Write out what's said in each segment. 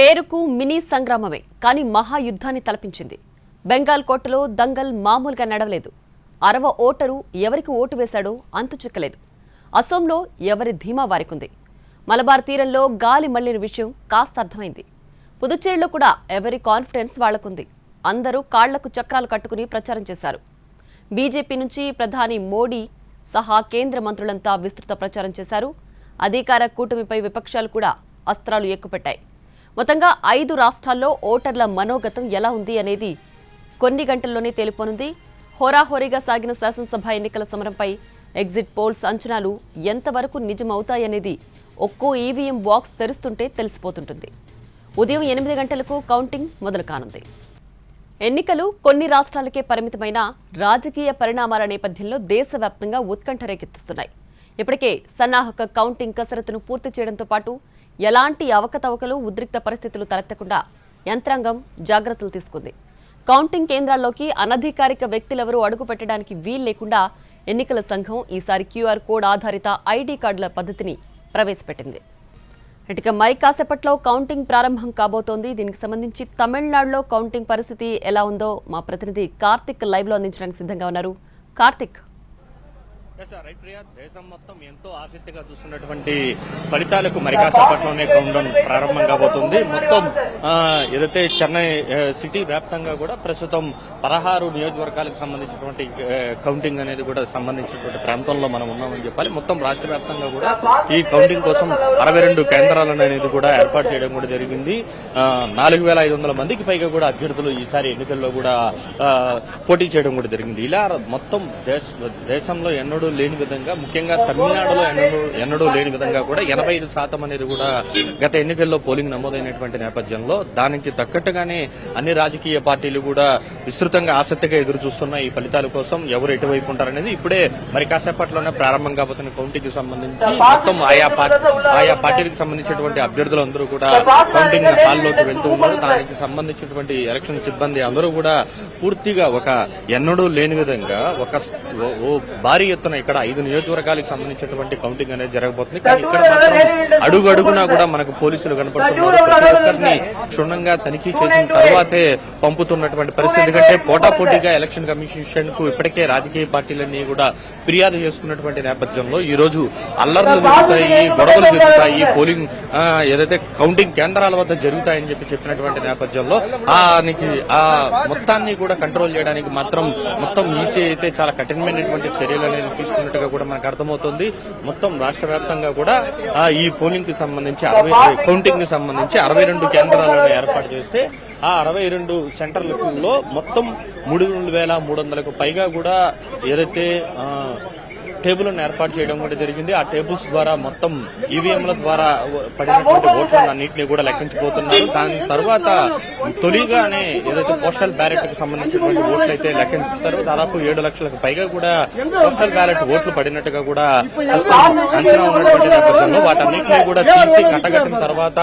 పేరుకు మినీ సంగ్రామమే కానీ మహాయుద్ధాన్ని తలపించింది. బెంగాల్ కోటలో దంగల్ మామూలుగా నడవలేదు. 60 ఓటరు ఎవరికి ఓటు వేశాడో అంతు చిక్కలేదు. అసోంలో ఎవరి ధీమా వారికుంది. మలబార్ తీరంలో గాలి మళ్లిన విషయం కాస్త అర్థమైంది. పుదుచ్చేరిలో కూడా ఎవరి కాన్ఫిడెన్స్ వాళ్లకుంది. అందరూ కాళ్లకు చక్రాలు కట్టుకుని ప్రచారం చేశారు. బీజేపీ నుంచి ప్రధాని మోడీ సహా కేంద్ర మంత్రులంతా విస్తృత ప్రచారం చేశారు. అధికార కూటమిపై విపక్షాలు కూడా అస్త్రాలు ఎక్కుపెట్టాయి. మొత్తంగా 5 రాష్ట్రాల్లో ఓటర్ల మనోగతం ఎలా ఉంది అనేది కొన్ని గంటల్లోనే తేలిపోనుంది. హోరాహోరీగా సాగిన శాసనసభ ఎన్నికల సమరంపై ఎగ్జిట్ పోల్స్ అంచనాలు ఎంతవరకు నిజమవుతాయనేది ఒక్కో ఈవీఎం బాక్స్ తెరుస్తుంటే తెలిసిపోతుంటుంది. ఉదయం 8 గంటలకు కౌంటింగ్ మొదలు కానుంది. ఎన్నికలు కొన్ని రాష్ట్రాలకే పరిమితమైన రాజకీయ పరిణామాల నేపథ్యంలో దేశవ్యాప్తంగా ఉత్కంఠ రేకెత్తిస్తున్నాయి. ఇప్పటికే సన్నాహక కౌంటింగ్ కసరత్తును పూర్తి చేయడంతో పాటు ఎలాంటి అవకతవకలు ఉద్రిక్త పరిస్థితులు తలెత్తకుండా యంత్రాంగం జాగ్రత్తలు తీసుకుంది. కౌంటింగ్ కేంద్రాల్లోకి అనధికారిక వ్యక్తులెవరూ అడుగు పెట్టడానికి వీలు లేకుండా ఎన్నికల సంఘం ఈసారి క్యూఆర్ కోడ్ ఆధారిత ఐడి కార్డుల పద్ధతిని ప్రవేశపెట్టింది. ఇక మరి కాసేపట్లో కౌంటింగ్ ప్రారంభం కాబోతోంది. దీనికి సంబంధించి తమిళనాడులో కౌంటింగ్ పరిస్థితి ఎలా ఉందో మా ప్రతినిధి కార్తిక్ లైవ్ లో అందించడానికి సిద్ధంగా ఉన్నారు. కార్తిక్, దేశం మొత్తం ఎంతో ఆసక్తిగా చూస్తున్నటువంటి ఫలితాలకు మరి కాసేపట్లోనే కౌంటౌన్ ప్రారంభం కాబోతుంది. మొత్తం ఏదైతే చెన్నై సిటీ వ్యాప్తంగా కూడా ప్రస్తుతం 16 నియోజకవర్గాలకు సంబంధించినటువంటి కౌంటింగ్ అనేది కూడా సంబంధించినటువంటి ప్రాంతంలో మనం ఉన్నామని చెప్పాలి. మొత్తం రాష్ట్ర వ్యాప్తంగా కూడా ఈ కౌంటింగ్ కోసం 62 కేంద్రాలను అనేది కూడా ఏర్పాటు చేయడం కూడా జరిగింది. 4500 మందికి పైగా కూడా అభ్యర్థులు ఈసారి ఎన్నికల్లో కూడా పోటీ చేయడం కూడా జరిగింది. ఇలా మొత్తం దేశంలో ఎన్నడూ లేని విధంగా, ముఖ్యంగా తమిళనాడులో ఎన్నడూ లేని విధంగా కూడా 85% అనేది కూడా గత ఎన్నికల్లో పోలింగ్ నమోదైనటువంటి నేపథ్యంలో దానికి తగ్గట్టుగానే అన్ని రాజకీయ పార్టీలు కూడా విస్తృతంగా ఆసక్తిగా ఎదురు చూస్తున్నాయి. ఈ ఫలితాల కోసం ఎవరు ఎటువైపు ఉంటారనేది ఇప్పుడే మరి కాసేపట్లోనే ప్రారంభం కాబోతున్న కౌంటింగ్ కి సంబంధించి మొత్తం ఆయా పార్టీలకు సంబంధించినటువంటి అభ్యర్థులందరూ కూడా కౌంటింగ్ హాల్లోకి వెళ్తూ ఉన్నారు. దానికి సంబంధించినటువంటి ఎలక్షన్ సిబ్బంది అందరూ కూడా పూర్తిగా ఒక ఎన్నడూ లేని విధంగా భారీ ఎత్తున ఇక్కడ 5 నియోజకవర్గాలకు సంబంధించినటువంటి కౌంటింగ్ అనేది జరగబోతుంది. కానీ ఇక్కడ మాత్రం అడుగడుగునా కూడా మనకు పోలీసులు కనపడుతున్నారు. ప్రతి ఒక్కరిని క్షుణ్ణంగా తనిఖీ చేసిన తర్వాతే పంపుతున్నటువంటి పరిస్థితి. ఎందుకంటే పోటాపోటీగా ఎలక్షన్ కమిషన్ కు ఇప్పటికే రాజకీయ పార్టీలన్నీ కూడా ఫిర్యాదు చేసుకున్నటువంటి నేపథ్యంలో ఈ రోజు అల్లర్లు జరుగుతాయి, గొడవలు జరుగుతాయి, పోలింగ్ ఏదైతే కౌంటింగ్ కేంద్రాల వద్ద జరుగుతాయని చెప్పినటువంటి నేపథ్యంలో ఆ మొత్తాన్ని కూడా కంట్రోల్ చేయడానికి మాత్రం మొత్తం ఈసీ అయితే చాలా కఠినమైనటువంటి చర్యలు అనేది తీసుకున్నట్టుగా కూడా మనకు అర్థమవుతుంది. మొత్తం రాష్ట్ర వ్యాప్తంగా కూడా ఈ పోలింగ్ కి సంబంధించి కౌంటింగ్ కి సంబంధించి 62 కేంద్రాలను ఏర్పాటు చేస్తే ఆ 62 సెంటర్లలో మొత్తం 3,300కు పైగా కూడా ఏదైతే టేబుల్ను ఏర్పాటు చేయడం కూడా జరిగింది. ఆ టేబుల్స్ ద్వారా మొత్తం ఈవీఎంల ద్వారా పడినటువంటి ఓట్లను అన్నింటినీ కూడా లెక్కించబోతున్నారు. దాని తర్వాత తొలిగానే ఏదైతే పోస్టల్ బ్యాలెట్ కు సంబంధించినటువంటి ఓట్లు అయితే లెక్కించుతారు. దాదాపు 7 లక్షలకు పైగా కూడా పోస్టల్ బ్యాలెట్ ఓట్లు పడినట్టుగా కూడా అంచనా ఉన్నటువంటి నేపథ్యంలో వాటన్నింటినీ కూడా తీసి కట్టగట్టిన తర్వాత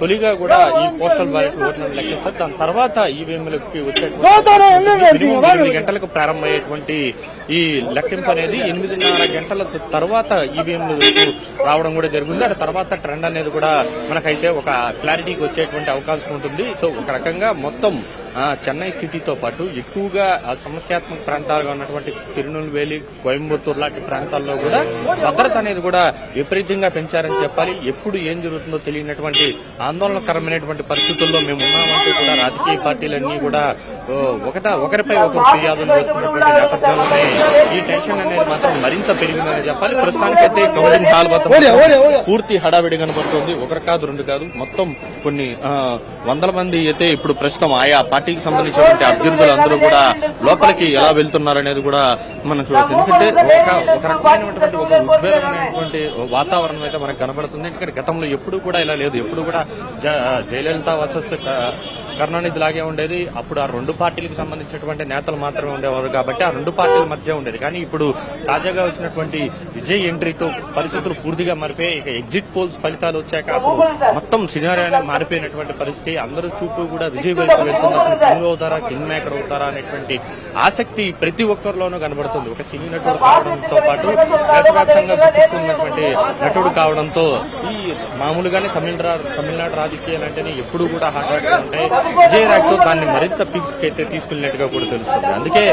తొలిగా కూడా ఈ పోస్టల్ బ్యాలెట్ ఓట్లను లెక్కిస్తారు. దాని తర్వాత ఈవీఎంలకి వచ్చేటువంటి 8 గంటలకు ప్రారంభమయ్యేటువంటి ఈ లెక్కింపు అనేది 8:30 గంటల తర్వాత ఈవీఎంలు రావడం కూడా జరుగుతుంది. ఆ తర్వాత ట్రెండ్ అనేది కూడా మనకైతే ఒక క్లారిటీకి వచ్చేటువంటి అవకాశం ఉంటుంది. సో ఒక రకంగా మొత్తం చెన్నై సిటీతో పాటు ఎక్కువగా సమస్యాత్మక ప్రాంతాలుగా ఉన్నటువంటి తిరునెల్వేలి, కోయంబత్తూరు లాంటి ప్రాంతాల్లో కూడా భద్రత అనేది కూడా విపరీతంగా పెంచారని చెప్పాలి. ఎప్పుడు ఏం జరుగుతుందో తెలియనటువంటి ఆందోళనకరమైనటువంటి పరిస్థితుల్లో మేము ఉన్నామంటూ కూడా రాజకీయ పార్టీలన్నీ కూడా ఒకరిపై ఒకరు ఫిర్యాదులు చేసుకున్నటువంటి నేపథ్యంలోనే ఈ టెన్షన్ అనేది మాత్రం మరింత పెరిగిందని చెప్పాలి. ప్రస్తుతానికైతే కౌంటింగ్ హాల్ వద్ద పూర్తి హడావిడి కనబడుతుంది. ఒకరు కాదు, 2 కాదు, మొత్తం కొన్ని వందల మంది అయితే ఇప్పుడు ప్రస్తుతం ఆయా పార్టీకి సంబంధించినటువంటి అభ్యర్థులు అందరూ కూడా లోపలికి ఎలా వెళ్తున్నారనేది కూడా మనం చూడవచ్చు. ఎందుకంటే ఒక రకమైనటువంటి ఒక ఉద్వేగమైనటువంటి వాతావరణం అయితే మనకు కనబడుతుంది. ఎందుకంటే గతంలో ఎప్పుడు కూడా ఇలా లేదు. ఎప్పుడు కూడా జయలలిత వర్సెస్ కరుణానిధి లాగే ఉండేది. అప్పుడు ఆ 2 పార్టీలకు సంబంధించినటువంటి నేతలు మాత్రమే ఉండేవారు కాబట్టి ఆ 2 పార్టీల మధ్య ఉండేది. కానీ ఇప్పుడు తాజాగా వచ్చినటువంటి విజయ్ ఎంట్రీతో పరిస్థితులు పూర్తిగా మారిపోయాయి. ఇక ఎగ్జిట్ పోల్స్ ఫలితాలు వచ్చాక అసలు మొత్తం సినారియో మారిపోయినటువంటి పరిస్థితి. అందరూ చూపు కూడా విజయ్ వైపు వెళ్తున్న అతను కింగ్ అవుతారా, కింగ్ మేకర్ అవుతారా అనేటువంటి ఆసక్తి ప్రతి ఒక్కరిలోనూ కనబడుతుంది. ఒక సినీ నటుడు కావడంతో పాటు దేశవ్యాప్తంగా గుర్తిస్తున్నటువంటి నటుడు కావడంతో ఈ మామూలుగానే తమిళనాడు రాజకీయాలు అంటేనే ఎప్పుడు కూడా హాట్ గా ఉంటాయి. విజయరాజ్తో దాన్ని మరింత పీక్స్ కి అయితే తీసుకెళ్ళినట్టుగా కూడా తెలుస్తుంది. అందుకే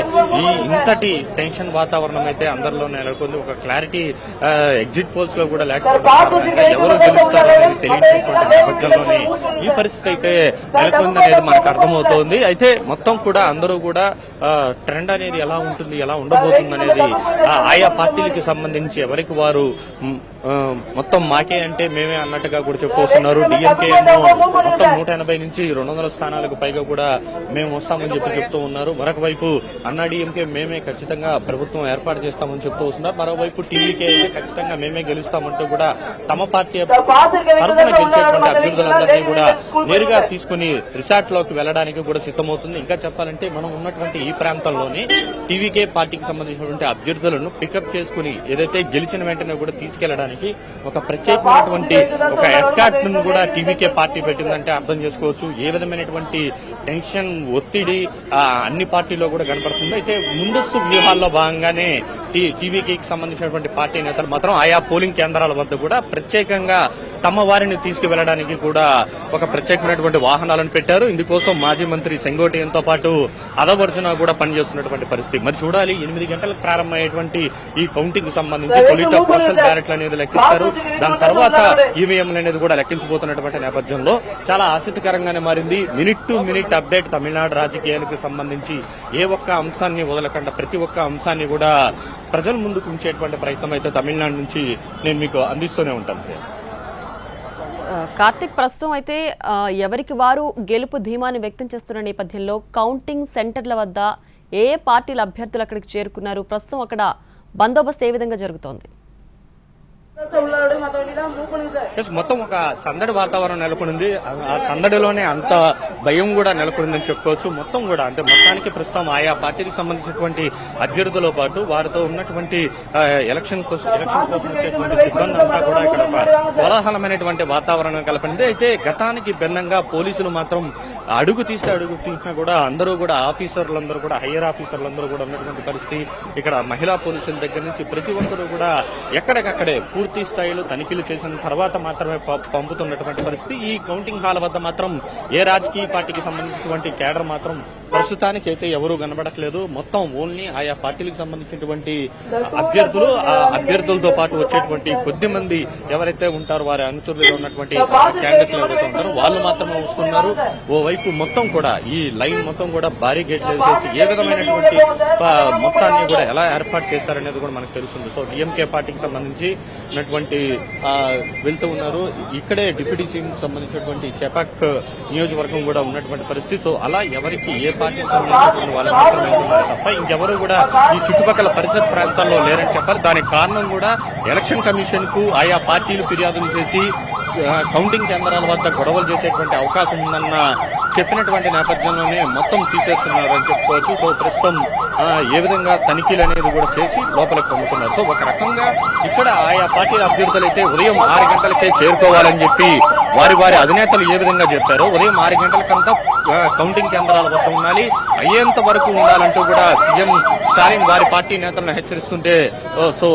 ఈ ఇంతటి టెన్షన్ వాతావరణం అయితే అందరిలో నెలకొంది. ఒక క్లారిటీ ఎగ్జిట్ పోల్స్ లో కూడా లేకపోవడం, ఎవరు గెలుస్తారు అనేది తెలియనటువంటి నేపథ్యంలోనే ఈ పరిస్థితి అయితే నెలకొంది అనేది మనకు అర్థమవుతోంది. అయితే మొత్తం కూడా అందరూ కూడా ట్రెండ్ అనేది ఎలా ఉంటుంది, ఎలా ఉండబోతుంది అనేది ఆయా పార్టీలకి సంబంధించి ఎవరికి వారు మొత్తం మాకే అంటే మేమే అన్నట్టుగా కూడా చెప్పుకొస్తున్నారు. డిఎంకే మొత్తం 180 నుంచి 200 స్థానాలకు పైగా కూడా మేము వస్తామని చెప్తూ ఉన్నారు. మరొక వైపు అన్నా డిఎంకే మేమే ఖచ్చితంగా ప్రభుత్వం ఏర్పాటు చేస్తామని చెప్తూ వస్తున్నారు. మరోవైపు టీవీకే అయితే ఖచ్చితంగా మేమే గెలుస్తామంటూ కూడా తమ పార్టీ తరఫున గెలిచేటువంటి అభ్యర్థులందరినీ కూడా నేరుగా తీసుకుని రిసార్ట్ లోకి వెళ్లడానికి కూడా సిద్ధమవుతుంది. ఇంకా చెప్పాలంటే మనం ఉన్నటువంటి ఈ ప్రాంతంలోనే టీవీకే పార్టీకి సంబంధించినటువంటి అభ్యర్థులను పికప్ చేసుకుని ఏదైతే గెలిచిన వెంటనే కూడా తీసుకెళ్లడానికి ఒక ప్రత్యేకమైనటువంటి ఒక ఎస్కాట్ ను కూడా టీవీకే పార్టీ పెట్టిందంటే అర్థం చేసుకోవచ్చు ఏ విధమైనటువంటి టెన్షన్, ఒత్తిడి అన్ని పార్టీలో కూడా కనపడుతుంది. అయితే ముందస్తు వ్యూహాల్లో భాగంగానే టీవీకేకి సంబంధించినటువంటి పార్టీ నేతలు మాత్రం ఆయా పోలింగ్ కేంద్రాల వద్ద కూడా ప్రత్యేకంగా తమ వారిని తీసుకువెళ్లడానికి కూడా ఒక ప్రత్యేకమైనటువంటి వాహనాలను పెట్టారు. ఇందుకోసం మాజీ మంత్రి సెంగోటియన్తో పాటు అదవర్జన కూడా పనిచేస్తున్నటువంటి పరిస్థితి. మరి చూడాలి 8 గంటలకు ప్రారంభమయ్యేటువంటి ఈ కౌంటింగ్ సంబంధించి తొలిత పోస్టల్ బ్యాలెట్లు అనేది లెక్కిస్తారు. దాని తర్వాత ఈవీఎంలు అనేది కూడా లెక్కించబోతున్నటువంటి నేపథ్యంలో చాలా ఆసక్తికరంగానే మారింది. Minute to minute update Tamil Nadu రాజకీయాలకు సంబంధించి ఏ ఒక్క అంశాన్ని వదలకుండా ప్రతి ఒక్క అంశాన్ని కూడా ప్రజల ముందుకు ఉంచేటువంటి ప్రయత్నం అయితే తమిళనాడు నుంచి నేను మీకు అందిస్తూనే ఉంటాను. కార్తిక్, ప్రస్తుతం అయితే ఎవరికి వారు గెలుపు ధీమాని వ్యక్తం చేస్తున్న నేపథ్యంలో కౌంటింగ్ సెంటర్ల వద్ద ఏ పార్టీల అభ్యర్థులు అక్కడికి చేరుకున్నారు, ప్రస్తుతం అక్కడ బందోబస్తు ఏ విధంగా జరుగుతోంది? మొత్తం ఒక సందడి వాతావరణం నెలకొంది. ఆ సందడిలోనే అంత భయం కూడా నెలకొందని చెప్పుకోవచ్చు. మొత్తం కూడా అంటే మొత్తానికి ప్రస్తుతం ఆయా పార్టీకి సంబంధించినటువంటి అభ్యర్థులతో పాటు వారితో ఉన్నటువంటి ఎలక్షన్స్ కోసం వచ్చేటువంటి సిబ్బంది అంతా కూడా ఇక్కడ ఒక కోలాహలమైనటువంటి వాతావరణం కలపండి. అయితే గతానికి భిన్నంగా పోలీసులు మాత్రం అడుగు తీసినా కూడా అందరూ కూడా ఆఫీసర్లందరూ కూడా హయ్యర్ ఆఫీసర్లందరూ కూడా ఉన్నటువంటి పరిస్థితి. ఇక్కడ మహిళా పోలీసుల దగ్గర నుంచి ప్రతి ఒక్కరూ కూడా ఎక్కడికక్కడే పూర్తి స్థాయిలో తనిఖీలు చేసిన తర్వాత మాత్రమే పంపుతున్నటువంటి పరిస్థితి. ఈ కౌంటింగ్ హాల్ వద్ద మాత్రం ఏ రాజకీయ పార్టీకి సంబంధించినటువంటి కేడర్ మాత్రం ప్రస్తుతానికి అయితే ఎవరూ కనబడట్లేదు. మొత్తం ఓన్లీ ఆయా పార్టీలకు సంబంధించినటువంటి అభ్యర్థులు, ఆ అభ్యర్థులతో పాటు వచ్చేటువంటి కొద్ది మంది ఎవరైతే ఉంటారో వారి అనుచరులుగా ఉన్నటువంటి క్యాండిడేట్లు ఎవరైతే ఉంటారో వాళ్ళు మాత్రమే వస్తున్నారు. ఓవైపు మొత్తం కూడా ఈ లైన్ మొత్తం కూడా భారీ గేట్లు వేసేసి ఏ విధమైనటువంటి మొత్తాన్ని కూడా ఎలా ఏర్పాటు చేశారనేది కూడా మనకు తెలుస్తుంది. సో డిఎంకే పార్టీకి సంబంధించి వెళ్తూ ఉన్నారు. ఇక్కడే డిప్యూటీ సీఎం సంబంధించినటువంటి చెపాక్ నియోజకవర్గం కూడా ఉన్నటువంటి పరిస్థితి. సో అలా ఎవరికి ఏ పార్టీకి సంబంధించినటువంటి వాళ్ళు మాత్రమే వెళ్తున్నారు తప్ప ఇంకెవరు కూడా ఈ చుట్టుపక్కల పరిసర ప్రాంతాల్లో లేరని చెప్పాలి. దానికి కారణం కూడా ఎలక్షన్ కమిషన్ కు ఆయా పార్టీలు ఫిర్యాదులు చేసి కౌంటింగ్ కేంద్రాల వద్ద గొడవలు చేసేటువంటి అవకాశం ఉందన్న చెప్పినటువంటి నేపథ్యంలోనే మొత్తం తీసేస్తున్నారు అని చెప్పుకోవచ్చు. సో ప్రస్తుతం ఏ విధంగా తనిఖీలు అనేది కూడా చేసి లోపలికి పంపుతున్నారు. సో ఒక రకంగా ఇక్కడ ఆయా పార్టీల అభ్యర్థులు అయితే ఉదయం 6 గంటలకే చేరుకోవాలని చెప్పి వారి అధినేతలు ఏ విధంగా చెప్పారో ఉదయం 6 గంటలకంతా కౌంటింగ్ కేంద్రాల వద్ద ఉండాలి, అయ్యేంత వరకు ఉండాలంటూ కూడా సీఎం స్టాలిన్ వారి పార్టీ నేతలను హెచ్చరిస్తుంటే సో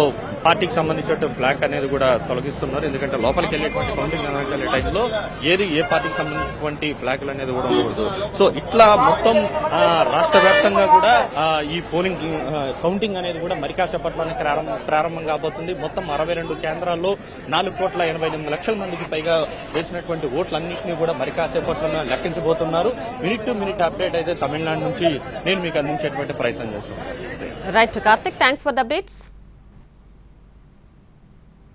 పార్టీకి సంబంధించిన ఫ్లాగ్ అనేది కూడా తొలగిస్తున్నారు. ఎందుకంటే లోపలికి వెళ్ళేటువంటి కౌంటింగ్ వెళ్ళే టైంలో ఏ పార్టీకి సంబంధించినటువంటి ఫ్లాగ్లు అనేది కూడా ఉండకూడదు. సో ఇట్లా మొత్తం రాష్ట్ర వ్యాప్తంగా కూడా ఈ పోలింగ్ కౌంటింగ్ అనేది కూడా మరి కాసేపట్లోనే ప్రారంభం కాబోతుంది. మొత్తం 62 కేంద్రాల్లో 4,88,00,000 మందికి పైగా వేసినటువంటి ఓట్లన్నింటినీ కూడా మరి కాసేపట్లోనే లెక్కించబోతున్నారు. మినిట్ టు మినిట్ అప్డేట్ అయితే తమిళనాడు నుంచి నేను మీకు అందించేటువంటి ప్రయత్నం చేస్తున్నాను. Right Karthik, thanks for the updates.